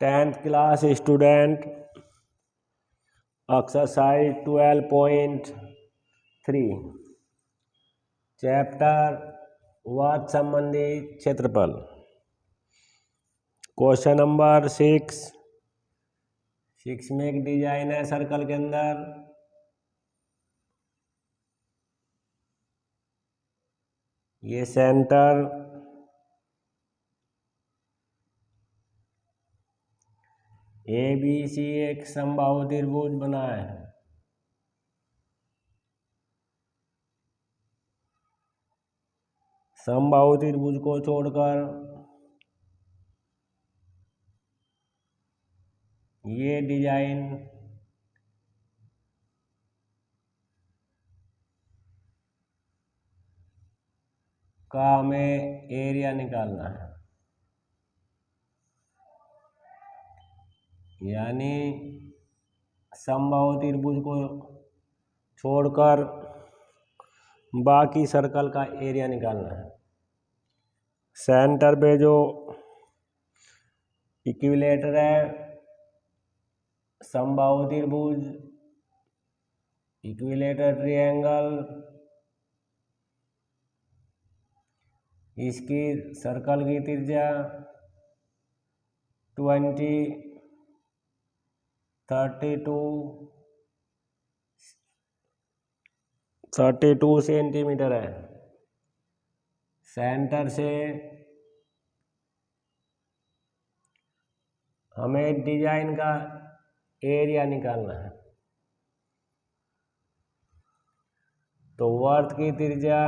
10th class student exercise 12.3 chapter वाद संबंधी क्षेत्रफल। क्वेश्चन नंबर 6 में एक डिजाइन है सर्कल के अंदर ये सेंटर ABC एक समबाहु त्रिभुज बना है। समबाहु त्रिभुज को छोड़कर ये डिजाइन का हमें एरिया निकालना है, यानी समबाहु त्रिभुज को छोड़कर बाकी सर्कल का एरिया निकालना है। सेंटर पे जो इक्विलेटर है समबाहु त्रिभुज इक्विलेटर ट्रायंगल, इसकी सर्कल की त्रिज्या 32 सेंटीमीटर है। सेंटर से हमें डिजाइन का एरिया निकालना है, तो वर्त की त्रिज्या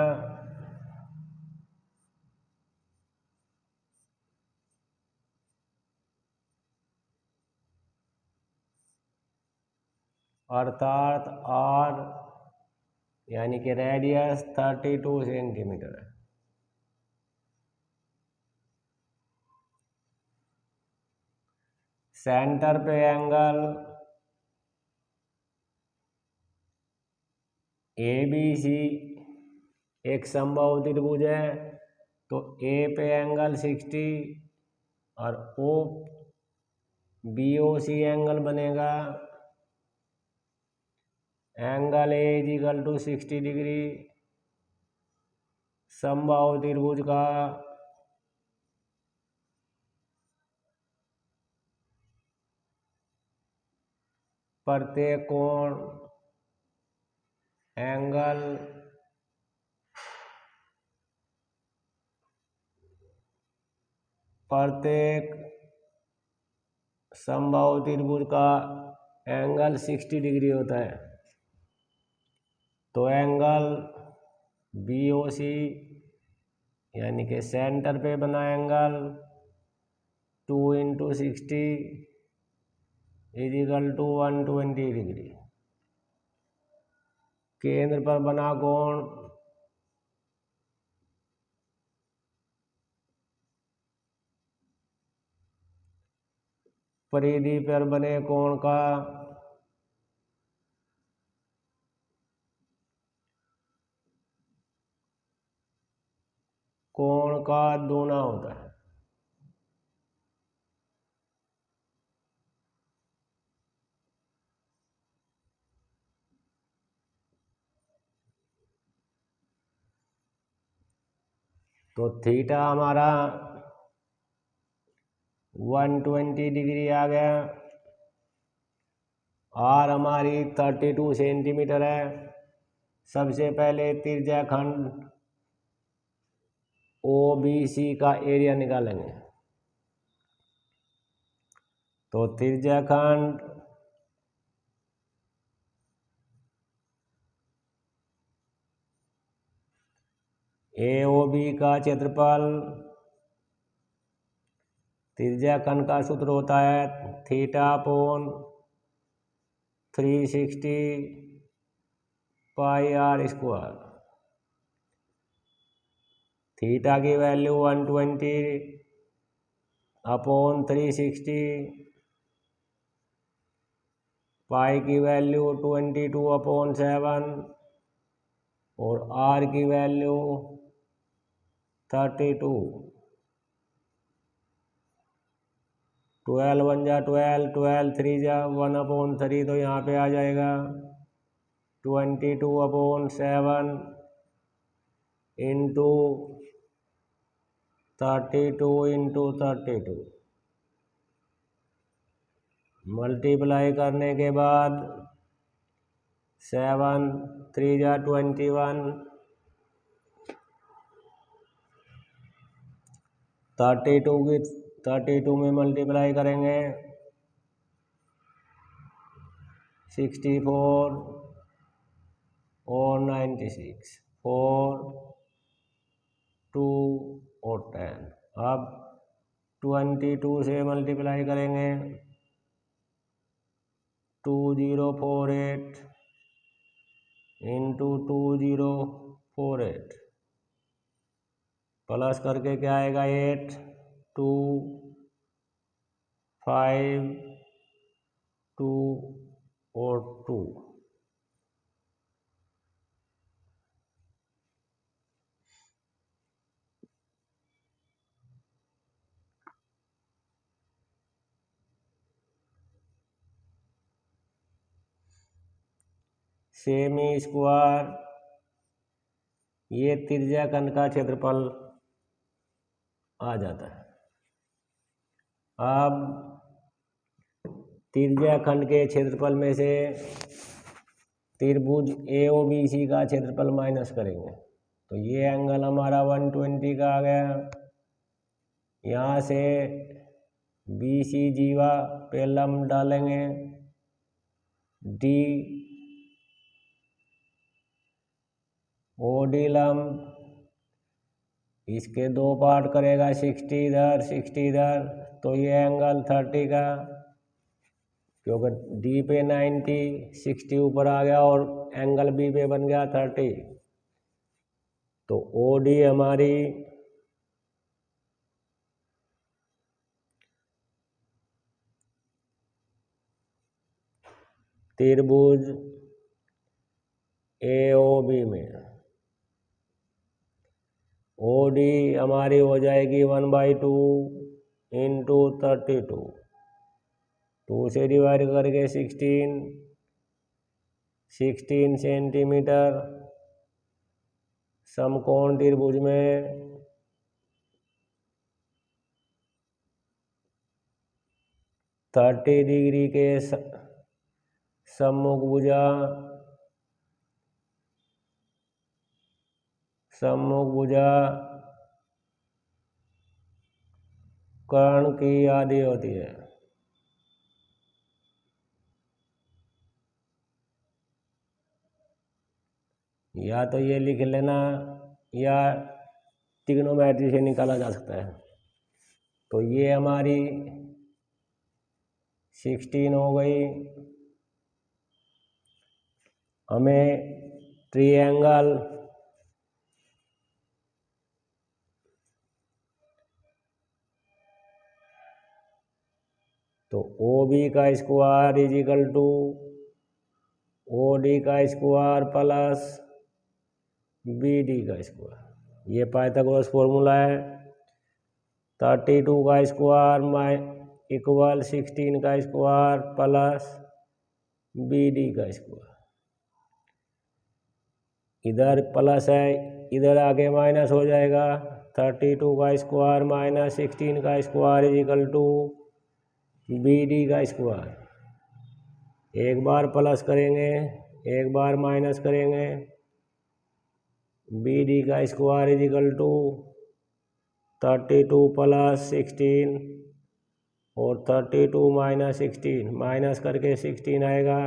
8 यानी कि रेडियस 32 सेंटीमीटर है। सेंटर पे एंगल ABC एक समबाहु त्रिभुज है, तो A पे एंगल 60 और BOC एंगल बनेगा एंगल A = 60 डिग्री। समबाहु त्रिभुज का प्रत्येक कोण एंगल प्रत्येक समबाहु त्रिभुज का एंगल 60 डिग्री होता है, तो एंगल BOC यानी कि सेंटर पे बना एंगल 2 × 60 = 120 डिग्री। केंद्र पर बना कोण परिधि पर बने कोण का दूना होता है। तो थीटा हमारा 120 डिग्री आ गया। आर हमारी 32 सेंटीमीटर है। सबसे पहले त्रिज्याखंड OBC का एरिया निकालेंगे, तो त्रिज्याखंड AOB का क्षेत्रफल त्रिज्याखंड का सूत्र होता है θ/360 πr²। थीटा की वैल्यू 120/360, पाई की वैल्यू 22/7 और आर की वैल्यू 32 12 वन जा 12, 12 3 जा 1/3, तो यहाँ पे आ जाएगा 22/7 इंटू 32 मल्टीप्लाई करने के बाद 7 3 जा 21, 32 में मल्टीप्लाई करेंगे 64 और 96, 4 2 और 10। अब 22 से मल्टीप्लाई करेंगे 2048 इंटू 2048 प्लस करके क्या आएगा 8 2 5 2 और 2। सेमी स्क्वायर, ये त्रिज्या खंड का क्षेत्रफल आ जाता है। अब त्रिज्या खंड के क्षेत्रफल में से त्रिभुज AOBC का क्षेत्रफल माइनस करेंगे, तो ये एंगल हमारा 120 का आ गया। यहाँ से BC जीवा पे लंब डालेंगे, D OD लंब, इसके 2 पार्ट करेगा 60 इधर 60 इधर, तो ये एंगल 30 का, क्योंकि D पे 90 60 ऊपर आ गया और एंगल B पे बन गया 30, तो OD हमारी त्रिभुज AOB में OD हमारी हो जाएगी 1/2 इंटू 32, 2 से डिवाइड करके 16 सेंटीमीटर। समकोण त्रिभुज में 30 डिग्री के सम्मुख भुजा कर्ण की आधी होती है। या तो ये लिख लेना या ट्रिग्नोमेट्री से निकाला जा सकता है। तो ये हमारी 16 हो गई। हमें ट्रायंगल तो OB का square is equal to OD का स्क्वायर प्लस BD का स्क्वायर, ये पाइथागोरस फॉर्मूला है। 32 का स्क्वायर इक्वल 16 का स्क्वायर प्लस BD का स्क्वायर, इधर प्लस है इधर आगे माइनस हो जाएगा। 32 का स्क्वायर माइनस 16 का square is equal to BD का स्क्वायर। एक बार प्लस करेंगे एक बार माइनस करेंगे, BD का square is equal to 32 plus 16 और 32 माइनस 16, माइनस करके 16 आएगा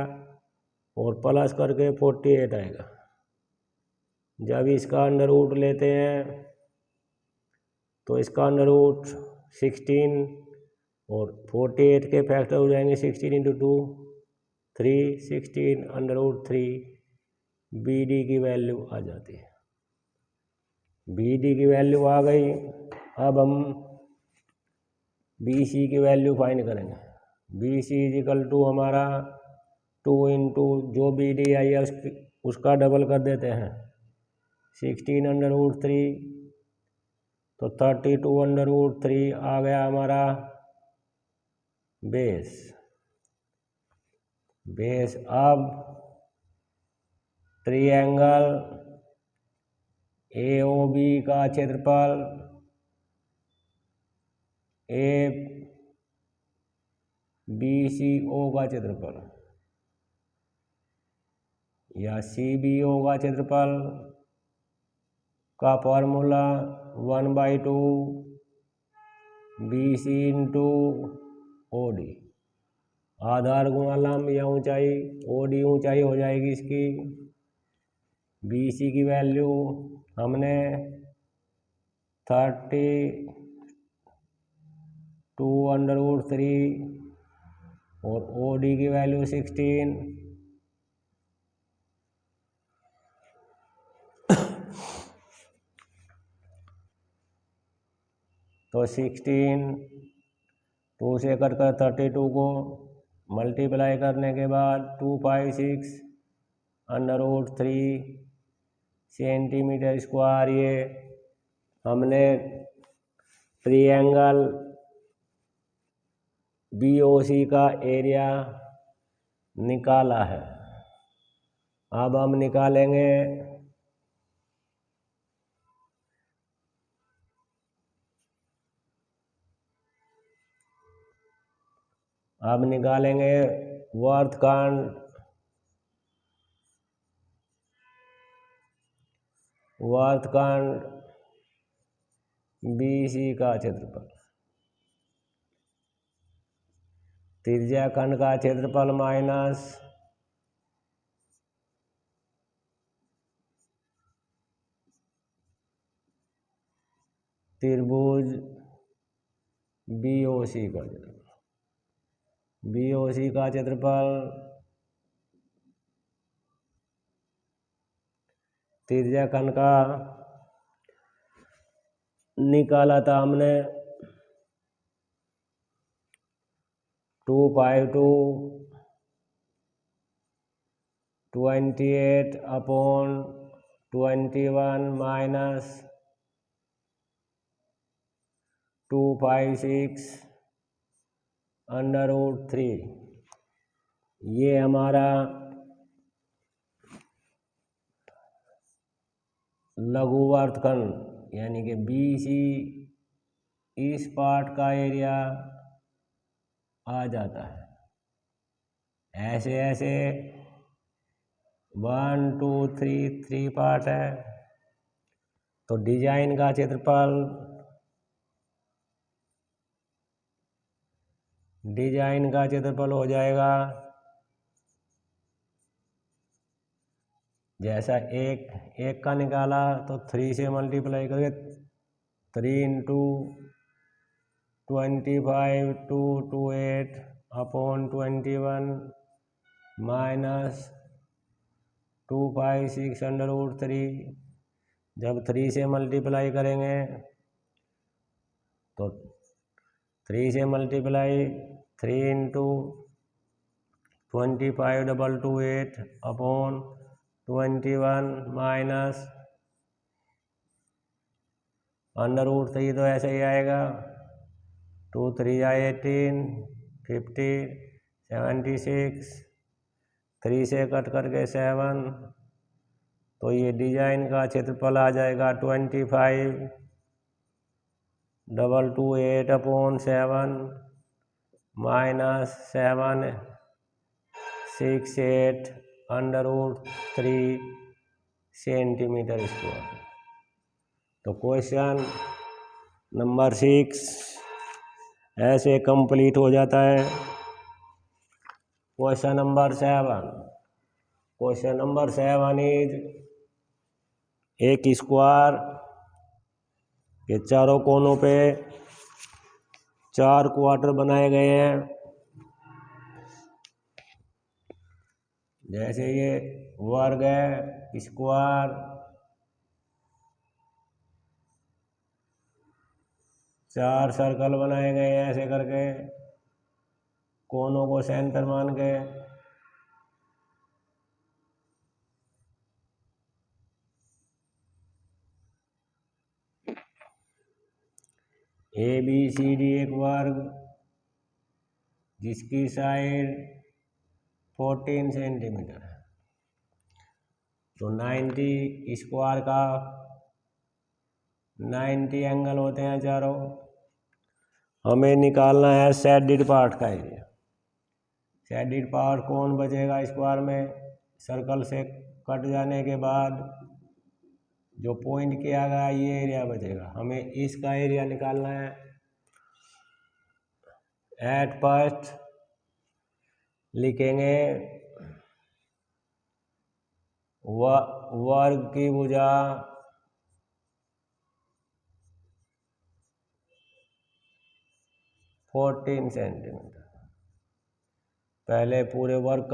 और प्लस करके 48 आएगा। जब इसका अंडर रूट लेते हैं तो इसका अंडर रूट 16 और 48 के फैक्टर हो जाएंगे 16 इंटू 2 3, 16 अंडर रूट 3, BD की वैल्यू आ जाती है। BD की वैल्यू आ गई। अब हम BC की वैल्यू फाइंड करेंगे। BC इज इक्वल टू हमारा 2 इंटू जो BD आई है उसका डबल कर देते हैं 16 अंडर रूट 3, तो 32 अंडर रूट 3 आ गया हमारा बेस अब ट्रायंगल AOB का क्षेत्रफल ABCO का क्षेत्रफल या CBO का क्षेत्रफल का फॉर्मूला 1/2 BC इंटू OD। आधार गुणा लंब या ऊंचाई, OD ऊंचाई हो जाएगी इसकी। BC की वैल्यू हमने 32√3 और OD की वैल्यू 16। तो 16 2 से कट कर 32 को मल्टीप्लाई करने के बाद 256√3 सेंटीमीटर स्क्वायर। ये हमने ट्रायंगल BOC का एरिया निकाला है। अब हम निकालेंगे वर्तखंड BC का क्षेत्रफल, त्रिज्या खंड का क्षेत्रफल माइनस त्रिभुज BOC का क्षेत्रफल, त्रिज्या खंड का निकाला था हमने 252/28/21 माइनस 256√3। ये हमारा लघु वर्तखंड यानी कि BC इस पार्ट का एरिया आ जाता है। ऐसे 1 2 3 पार्ट है। तो डिजाइन का क्षेत्रफल हो जाएगा जैसा एक का निकाला तो 3 से मल्टीप्लाई करके 3 × 25/28/21 माइनस 256√3। जब 3 से मल्टीप्लाई करेंगे तो 3 से मल्टीप्लाई 3 × 25/28/21 माइनस √3 तो ऐसे ही आएगा। 2 3 18 50 76 3 से कट करके 7। तो ये डिजाइन का क्षेत्रफल आ जाएगा 25/228/7 माइनस 768√3 सेंटीमीटर स्क्वायर। तो क्वेश्चन नंबर 6 ऐसे कंप्लीट हो जाता है। क्वेश्चन नंबर 7 इज एक स्क्वायर के चारों कोनों पे 4 क्वार्टर बनाए गए हैं। जैसे ये वर्ग है, स्क्वायर, चार सर्कल बनाए गए हैं ऐसे करके कोनों को सेंटर मान के। ABCD एक वर्ग जिसकी साइड 14 सेंटीमीटर है। तो 90 स्क्वायर का 90 एंगल होते हैं चारों। हमें निकालना है शेडेड पार्ट का एरिया। शेडेड पार्ट कौन बचेगा स्क्वायर में? सर्कल से कट जाने के बाद जो पॉइंट किया गया ये एरिया बचेगा। हमें इसका एरिया निकालना है। एट फर्स्ट लिखेंगे वर्ग की भुजा फोर्टीन सेंटीमीटर। पहले पूरे वर्ग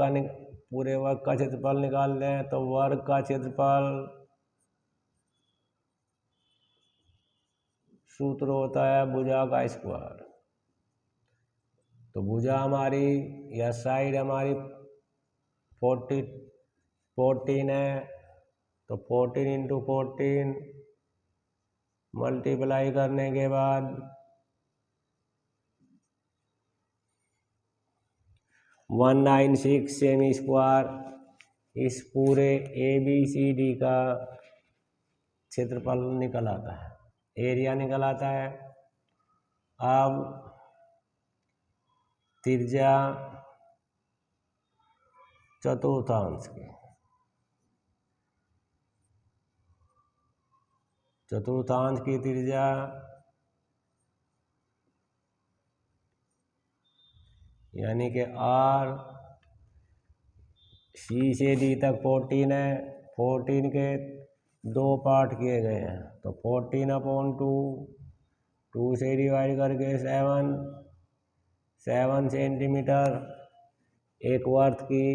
का क्षेत्रफल निकाल दें। तो वर्ग का क्षेत्रफल सूत्र होता है भुजा का स्क्वायर। तो भुजा हमारी या साइड हमारी 14 है। तो 14 इंटू 14 मल्टीप्लाई करने के बाद 196 सेमी स्क्वायर इस पूरे ABCD का क्षेत्रफल निकल आता है, एरिया निकल आता है। अब त्रिज्या चतुर्थांश की त्रिज्या यानी कि R C से D तक 14 है। 14 के 2 पार्ट किए गए हैं। तो 14/2 2 से डिवाइड करके 7 सेंटीमीटर। एक वर्त की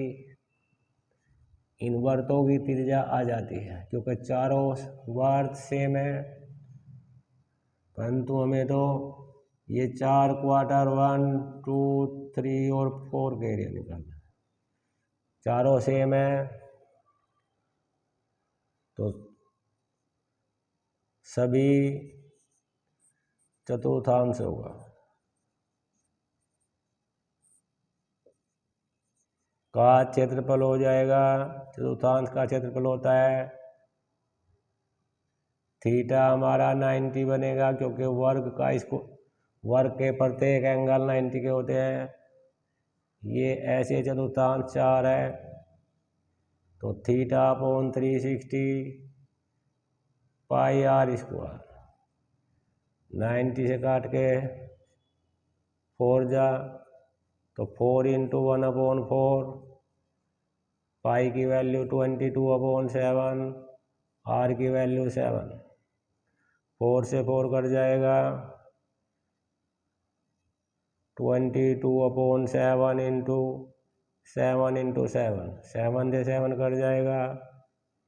इन वर्तों की त्रिज्या आ जाती है क्योंकि चारों वर्त सेम है। परंतु हमें तो ये 4 क्वार्टर 1 2 3 और 4 के एरिया निकालना है। चारों सेम है तो सभी चतुर्थांश होगा। का क्षेत्रफल हो जाएगा, चतुर्थांश का क्षेत्रफल होता है थीटा हमारा 90 बनेगा क्योंकि वर्ग के प्रत्येक एंगल 90 के होते हैं। ये ऐसे चतुर्थांश 4 है तो θ/360 पाई R स्क्वायर। 90 से काट के 4 जा तो 4 इंटू 1/4 पाई की वैल्यू 22/7 R की वैल्यू 7। 4 से 4 कट जाएगा 22/7 इंटू 7 इंटू 7 7 से 7 कट जाएगा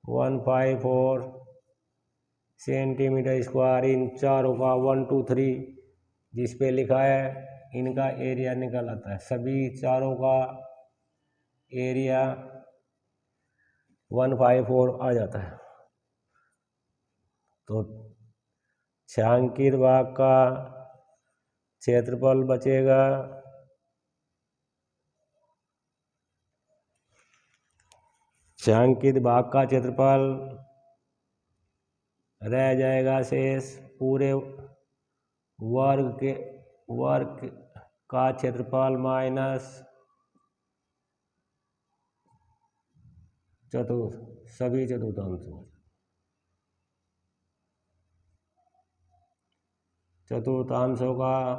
154 सेंटीमीटर स्क्वायर। इन चारों का 1 2 3 जिस पे लिखा है इनका एरिया निकल आता है। सभी चारों का एरिया 154 आ जाता है। तो छायांकित भाग का क्षेत्रफल बचेगा छायांकित भाग का क्षेत्रफल रह जाएगा शेष पूरे वर्ग का क्षेत्रफल माइनस सभी चतुर्थांशों का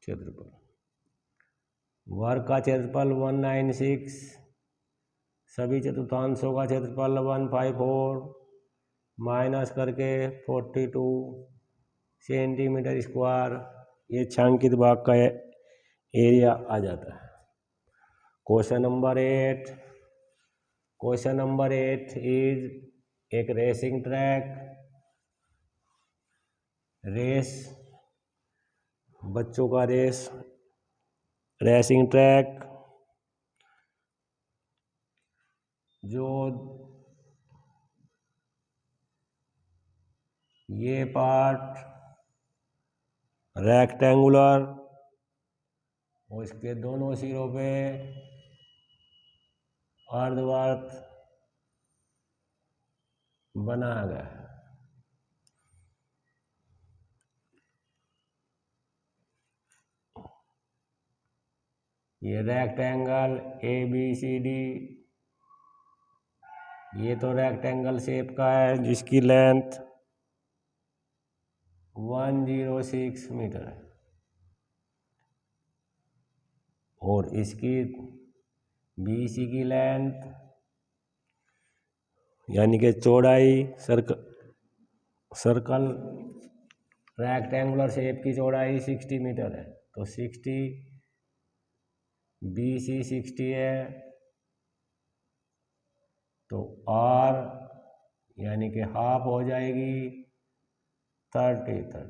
क्षेत्रफल। वर्ग का क्षेत्रफल 196 सभी चतुर्थांशों का क्षेत्रफल 154 माइनस करके 42 सेंटीमीटर स्क्वायर। ये छायांकित भाग का एरिया आ जाता है। क्वेश्चन नंबर 8 इज एक रेसिंग ट्रैक। रेस बच्चों का रेसिंग ट्रैक जो ये पार्ट रेक्टेंगुलर और इसके दोनों सिरों पे अर्धवर्त बनाया गया है। ये रेक्टेंगल ABCD, ये तो रेक्टेंगल शेप का है जिसकी लेंथ 106 मीटर है और इसकी BC की लेंथ यानी कि चौड़ाई सर्कल रेक्टेंगुलर शेप की चौड़ाई 60 मीटर है। तो 60 BC 60 है तो R यानी कि हाफ हो जाएगी 30।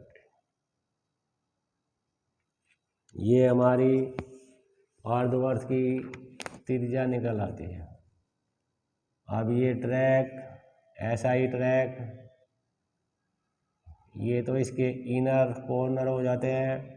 ये हमारी अर्धवर्त की त्रिज्या निकल आती है। अब ये ट्रैक SI ट्रैक, ये तो इसके इनर कॉर्नर हो जाते हैं।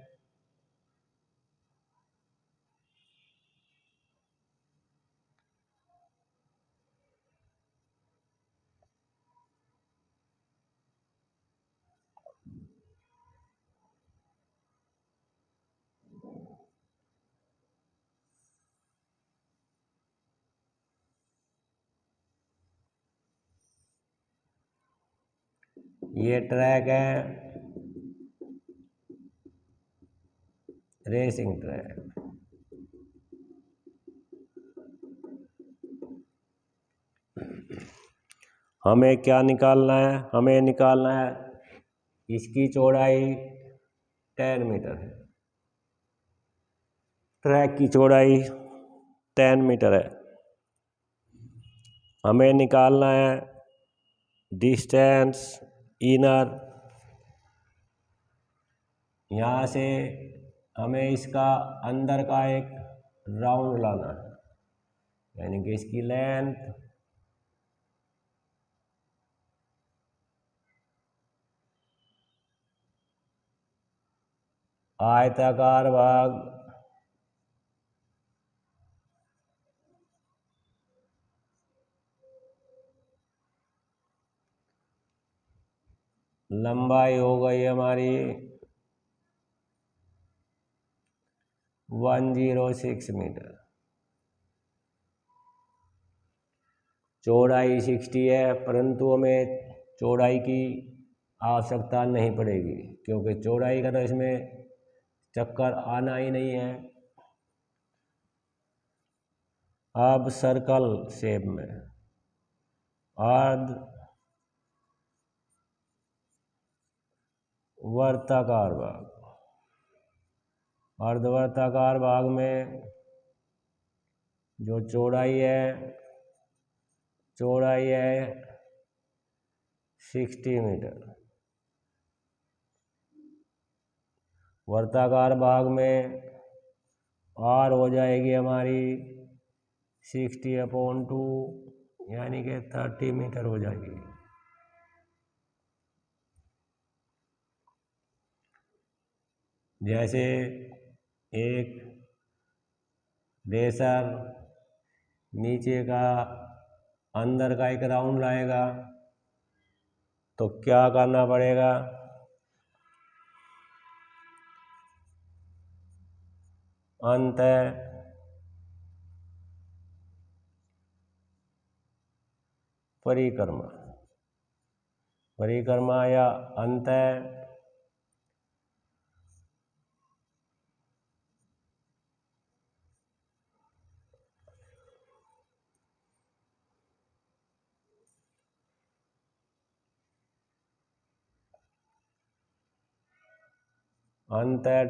ये ट्रैक है रेसिंग ट्रैक। हमें क्या निकालना है? हमें निकालना है इसकी चौड़ाई 10 मीटर है, ट्रैक की चौड़ाई 10 मीटर है। हमें निकालना है डिस्टेंस इनर, यहाँ से हमें इसका अंदर का एक राउंड लाना है, यानी कि इसकी लेंथ आयताकार भाग लंबाई हो गई हमारी 106 मीटर, चौड़ाई 60 है, परंतु हमें चौड़ाई की आवश्यकता नहीं पड़ेगी क्योंकि चौड़ाई का तो इसमें चक्कर आना ही नहीं है। अब सर्कल शेप में अर्धवर्ताकार भाग, अर्धवर्ताकार भाग में जो चौड़ाई है 60 मीटर, वर्ताकार भाग में R हो जाएगी हमारी 60/2 यानी कि 30 मीटर हो जाएगी। जैसे एक रेसर नीचे का अंदर का एक राउंड लाएगा तो क्या करना पड़ेगा? अंतः परिक्रमा या अंतः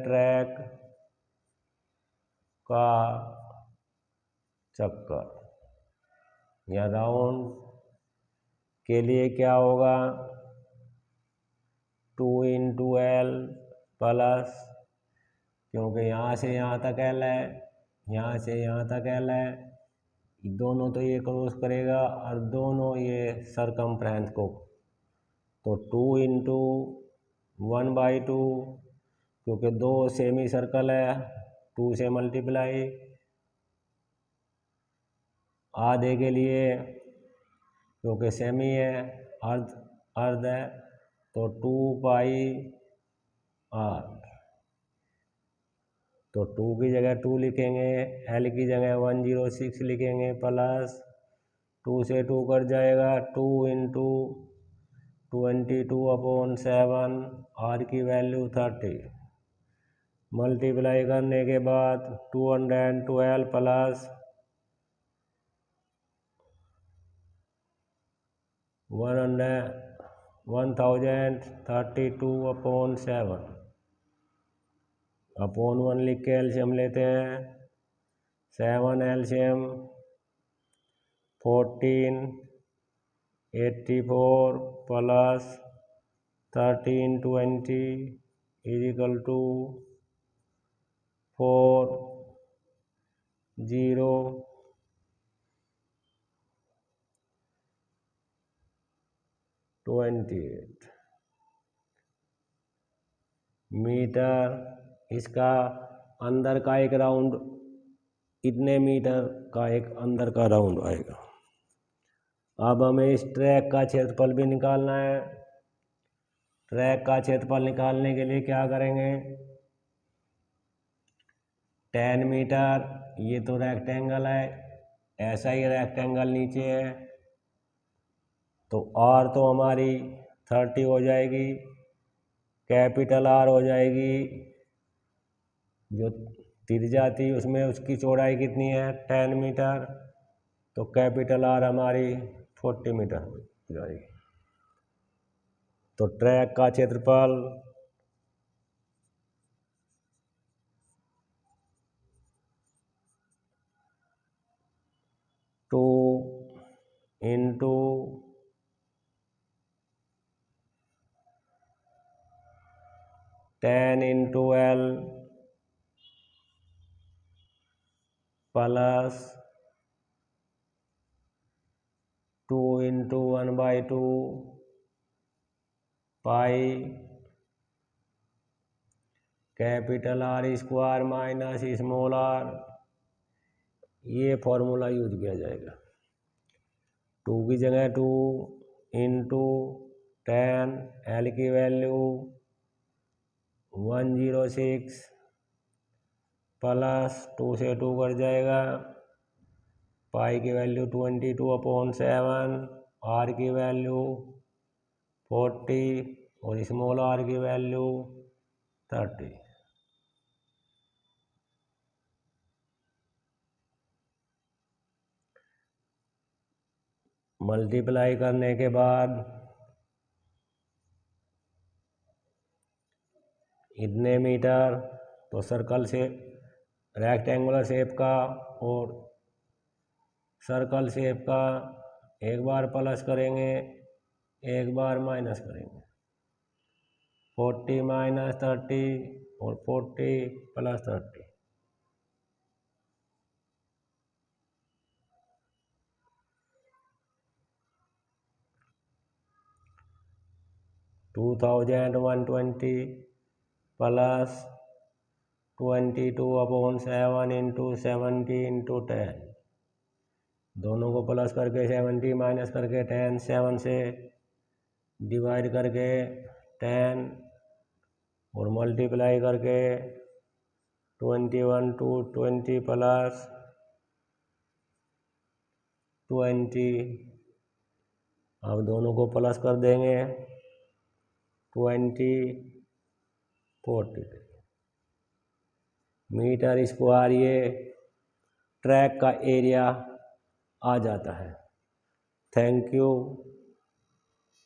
ट्रैक का चक्कर या राउंड के लिए क्या होगा? 2 × L प्लस, क्योंकि यहाँ से यहाँ तक L है, यहाँ से यहाँ तक L है, दोनों तो ये क्रॉस करेगा और दोनों ये सरकमफ्रेंस को तो 2 × 1/2, क्योंकि 2 सेमी सर्कल है, 2 से मल्टीप्लाई, आधे के लिए क्योंकि सेमी है, अर्ध है, तो 2πr। तो 2 की जगह 2 लिखेंगे, L की जगह 106 लिखेंगे, प्लस 2 से 2 कट जाएगा, 2 × 22/7, R की वैल्यू 30। मल्टीप्लाई करने के बाद 212 प्लस 1032/7 अपॉन 1 लिख के एलसीएम लेते हैं। 7 एलसीएम 1484 प्लस 1320 = 4028 मीटर। इसका अंदर का एक राउंड इतने मीटर का एक अंदर का राउंड आएगा। अब हमें इस ट्रैक का क्षेत्रफल भी निकालना है। ट्रैक का क्षेत्रफल निकालने के लिए क्या करेंगे, 10 मीटर, ये तो रेक्टेंगल है, ऐसा ही रेक्टेंगल नीचे है, तो R तो हमारी 30 हो जाएगी, कैपिटल R हो जाएगी, जो त्रिज्या थी उसमें उसकी चौड़ाई कितनी है 10 मीटर, तो कैपिटल R हमारी 40 मीटर हो जाएगी। तो ट्रैक का क्षेत्रफल 2 × 10 × L plus 2 × 1/2 pi capital R² minus small r, ये फॉर्मूला यूज किया जाएगा। 2 की जगह 2 × 10, L की वैल्यू 106 प्लस 2 से 2 कट जाएगा, पाई की वैल्यू 22/7, R की वैल्यू 40 और स्मॉल r की वैल्यू 30। मल्टीप्लाई करने के बाद इतने मीटर, तो सर्कल से रेक्टेंगुलर शेप का और सर्कल शेप का एक बार प्लस करेंगे, एक बार माइनस करेंगे। 40 - 30 और 40 + 30, 2120 प्लस 22/7 × 70 × 10, दोनों को प्लस करके 70 माइनस करके 10, 7 से डिवाइड करके 10 और मल्टीप्लाई करके 21 × 20 प्लस 20। अब दोनों को प्लस कर देंगे 20 40 मीटर स्क्वायर, ये ट्रैक का एरिया आ जाता है। Thank you.